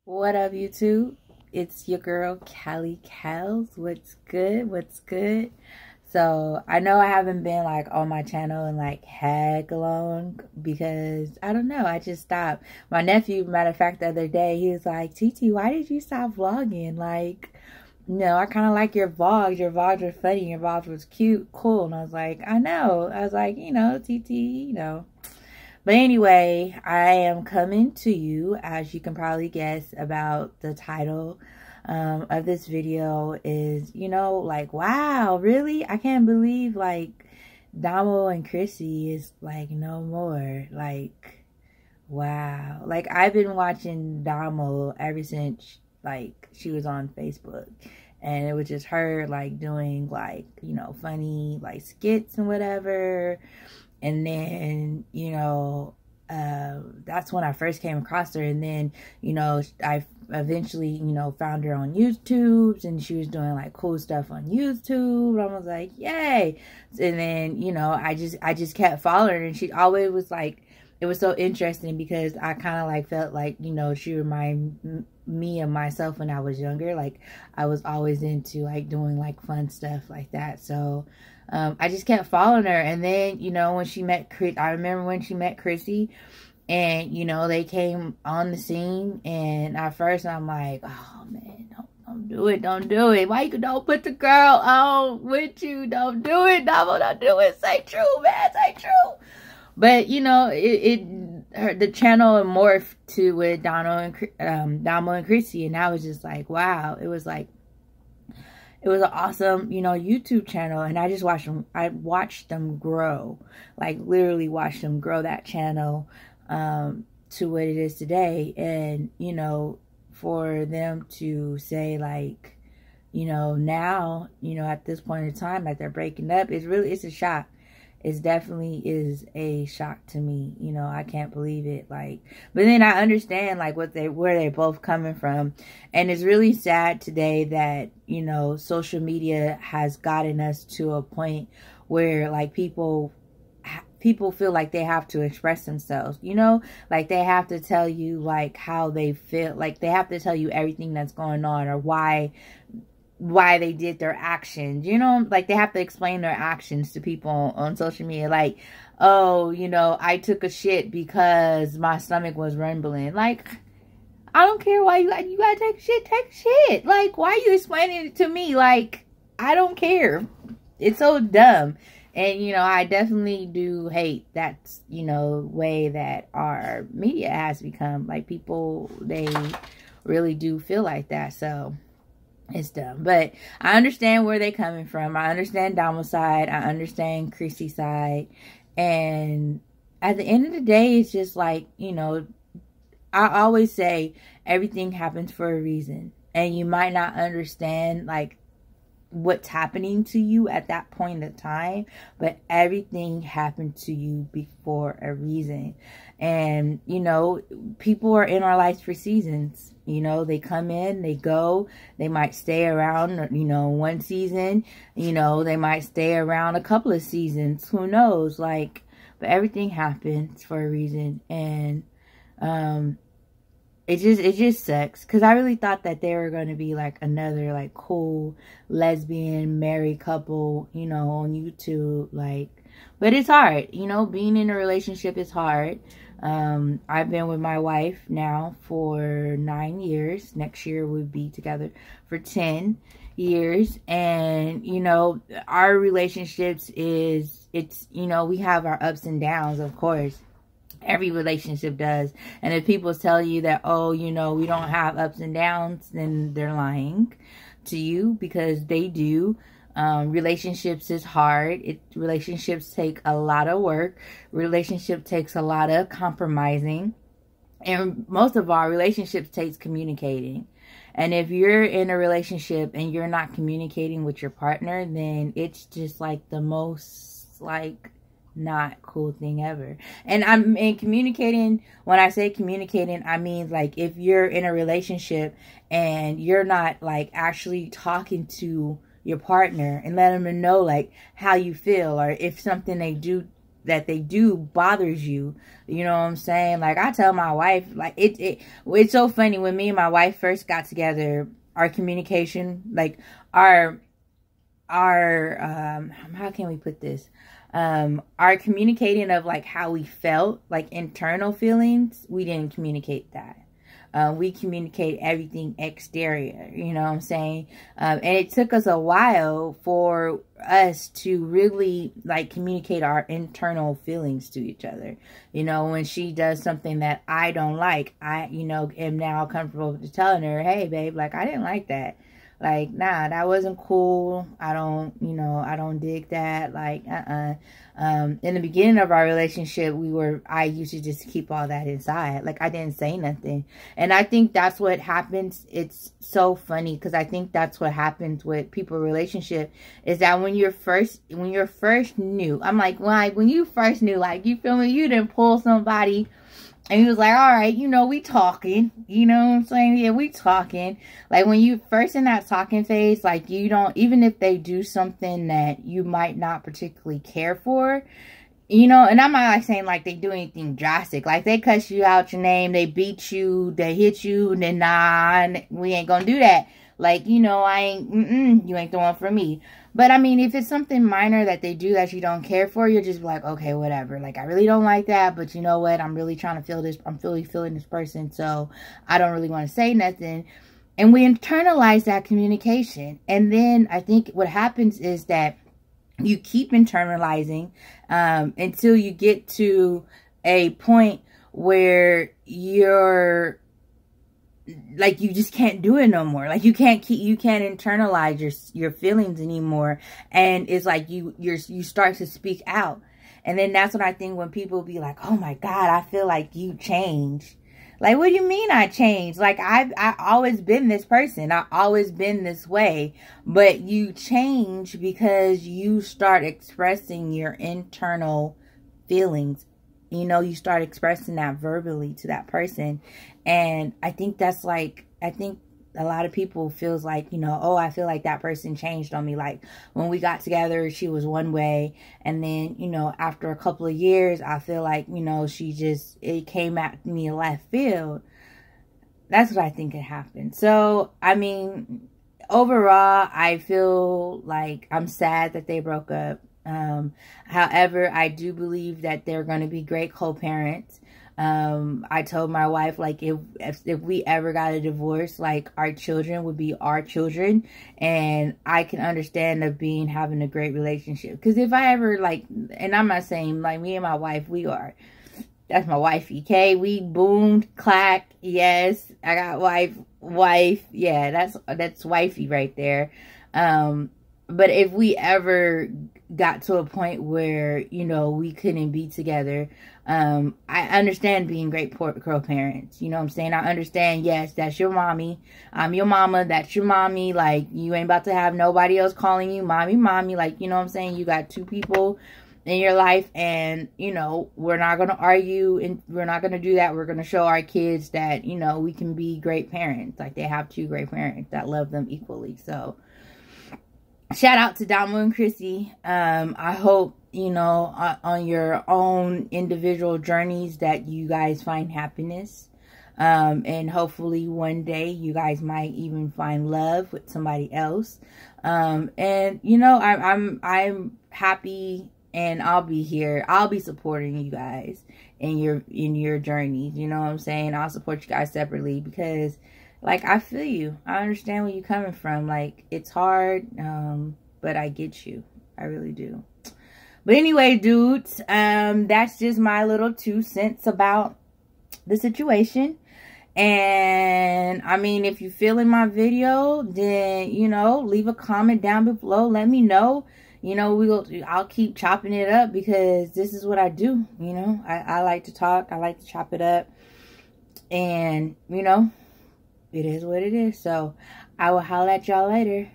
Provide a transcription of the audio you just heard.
What up, YouTube? It's your girl, Callie Cals. What's good? What's good? So, I know I haven't been, on my channel in, heck long because, I don't know, I just stopped. My nephew, matter of fact, the other day, he was like, TT, why did you stop vlogging? I kind of like your vlogs. Your vlogs were funny. Your vlogs was cute, cool. And I was like, I know. I was like, TT. But anyway, I am coming to you, as you can probably guess, about the title of this video is, wow, really? I can't believe, Domo and Crissy is, no more. Wow. I've been watching Domo ever since, she was on Facebook. And it was just her, doing, funny, skits and whatever. And then, that's when I first came across her. And then, I eventually, found her on YouTube, and she was doing cool stuff on YouTube. I was like, yay. And then, I just kept following her, and she always was it was so interesting because I kind of felt she reminded me of myself when I was younger. I was always into doing fun stuff like that. So, I just kept following her. And then, when she met I remember when she met Crissy, and, they came on the scene. And at first I'm like, oh man, don't do it. Don't do it. Why you don't put the girl on with you? Don't do it. Don't do it. Say true, man. Say true. But, the channel morphed to with Domo and Crissy. And I was just like, wow. It was an awesome, YouTube channel. And I just watched them grow. Literally watched them grow that channel to what it is today. And, for them to say, now, at this point in time, they're breaking up, it's a shock. It definitely is a shock to me. I can't believe it. But then I understand where they're both coming from. And it's really sad today that, social media has gotten us to a point where people feel like they have to express themselves, they have to tell you how they feel, they have to tell you everything that's going on, or why they did their actions, they have to explain their actions to people on social media. Oh, I took a shit because my stomach was rumbling. I don't care why you gotta take a shit. Why are you explaining it to me? I don't care. It's so dumb. And, I definitely do hate that, way that our media has become. People, they really do feel like that. So it's dumb. But I understand where they're coming from. I understand Domo's side. I understand Crissy's side. And at the end of the day, it's just I always say everything happens for a reason. And you might not understand, what's happening to you at that point in time, but everything happened to you before a reason. And people are in our lives for seasons. They come in, they go, they might stay around, one season, they might stay around a couple of seasons, who knows, but everything happens for a reason. And it just sucks, because I really thought that they were going to be another cool lesbian married couple, on YouTube. But it's hard, being in a relationship is hard. I've been with my wife now for 9 years. Next year we'll be together for 10 years. And, our relationships we have our ups and downs, of course. Every relationship does. And if people tell you that, oh, we don't have ups and downs, then they're lying to you, because they do. Relationships is hard. Relationships take a lot of work. Relationship takes a lot of compromising. And most of all, relationships takes communicating. And if you're in a relationship and you're not communicating with your partner, then it's just the most not cool thing ever. And I'm in communicating. When I say communicating, I mean if you're in a relationship and you're not actually talking to your partner and letting them know how you feel, or if something they do they do bothers you. You know what I'm saying? Like, I tell my wife, like, it's so funny. When me and my wife first got together, our communication, like, our how can we put this? Our communicating of, like, how we felt, like, internal feelings, we didn't communicate that. We communicate everything exterior, you know what I'm saying? And it took us a while for us to really, like, communicate our internal feelings to each other. You know, when she does something that I don't like, I, you know, am now comfortable with telling her, hey, babe, like, I didn't like that. Like, nah, that wasn't cool. I don't, you know, I don't dig that. Like, in the beginning of our relationship, I used to just keep all that inside. Like, I didn't say nothing. And I think that's what happens. It's so funny because I think that's what happens with people relationship, is that when you're first new, I'm like, when you first knew, like, you feel me? You didn't pull somebody and he was like, all right, you know, we talking. You know what I'm saying? Yeah, we talking. Like, when you first in that talking phase, like, you don't, even if they do something that you might not particularly care for, you know, and I'm not, like, saying, like, they do anything drastic. Like, they cuss you out your name, they beat you, they hit you, and then, nah, we ain't gonna do that. Like, you know, you ain't the one for me. But, I mean, if it's something minor that they do that you don't care for, you're just like, okay, whatever. Like, I really don't like that, but you know what? I'm really trying to feel this. I'm really feeling this person, so I don't really want to say nothing. And we internalize that communication. And then I think what happens is that you keep internalizing until you get to a point where you're, like, you just can't do it no more. Like, you can't internalize your feelings anymore. And it's like you start to speak out. And then that's when I think when people be like, oh my God, I feel like you changed. Like, what do you mean I changed? Like, I always been this person. I always been this way. But you change because you start expressing your internal feelings. You know, you start expressing that verbally to that person. And I think that's like, I think a lot of people feels like, you know, oh, I feel like that person changed on me. Like, when we got together, she was one way. And then, you know, after a couple of years, I feel like, you know, it came at me left field. That's what I think had happened. So, I mean, overall, I feel like I'm sad that they broke up. However, I do believe that they're going to be great co-parents. I told my wife, like, if we ever got a divorce, like, our children would be our children, and I can understand having a great relationship. Because if I ever, like, and I'm not saying, like, me and my wife, that's my wifey, okay? We boomed, clacked, yes, I got wife, yeah, that's wifey right there. But if we ever got to a point where, you know, we couldn't be together, I understand being great co-parents. You know what I'm saying? I understand, yes, that's your mommy. I'm your mama. That's your mommy. Like, you ain't about to have nobody else calling you mommy. Like, you know what I'm saying? You got two people in your life, and, you know, we're not going to argue, and we're not going to do that. We're going to show our kids that, you know, we can be great parents. Like, they have two great parents that love them equally. So, shout out to Domo and Crissy. I hope, you know, on your own individual journeys that you guys find happiness. And hopefully one day you guys might even find love with somebody else. And, you know, I'm happy, and I'll be here. I'll be supporting you guys in your journeys. You know what I'm saying? I'll support you guys separately because, like, I feel you. I understand where you're coming from. Like, it's hard, but I get you. I really do. But anyway, dudes, that's just my little 2 cents about the situation. And, I mean, if you're feeling my video, then, you know, leave a comment down below. Let me know. You know, I'll keep chopping it up because this is what I do. You know, I like to talk. I like to chop it up. And, you know, it is what it is. So, I will holler at y'all later.